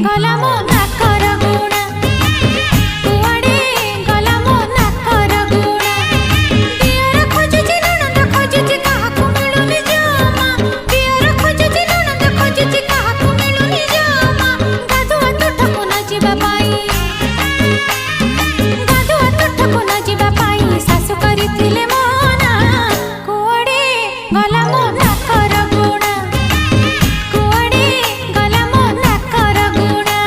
गला मो नाकर गुणा कुआडे गला मो नाकर गुणा दियर खोजुची ननद खोजुची काहाकू मिळुनी जमा दियर खोजुची ननद खोजुची काहाकू मिळुनी जमा गाधुआ तुठकू न जिबा पाई गाधुआ तुठकू न जिबा पाई सासु करिथिले मना कुआडे गला मो नाकर गुणा कुआडे गला मो नाकर गुणा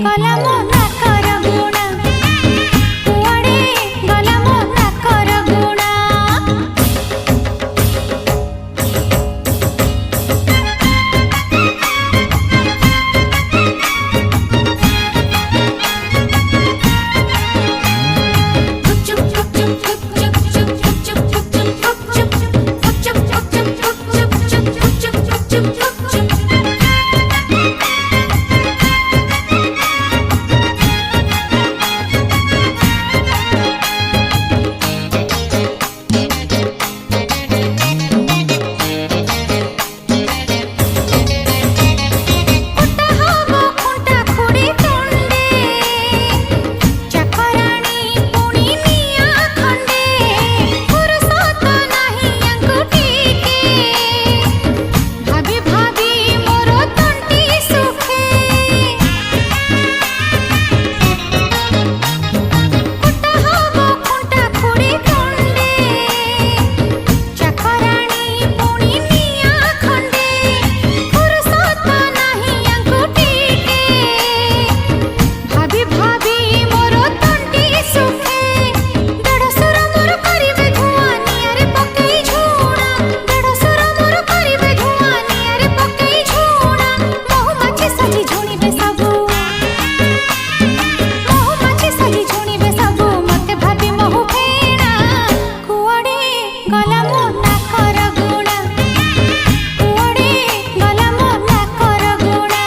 गला मो नाकर गुणा कुआडे गला मो नाकर गुणा गला मो नाकर गुणा कुआडे गला मो नाकर गुणा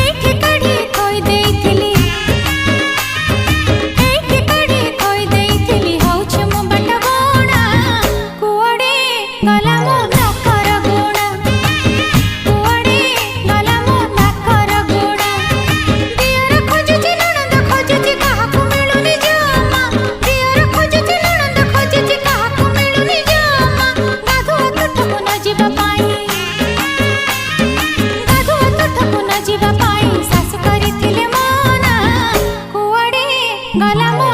एठी काढी थोई देइथिली एठी काढी थोई देइथिली होउछ मो बटगोणा कुआडे गला मो नाकर गुणा कुआडे गला मो नाकर गुणा दियर खोजुची ननद खोजुची काहाकू मिळुनी जमा दियर खोजुची ननद खोजुची काहाकू जिबा पाई गाधुआ तुठकू न जिबा पाई सासु करिथिले मना कुआडे गला मो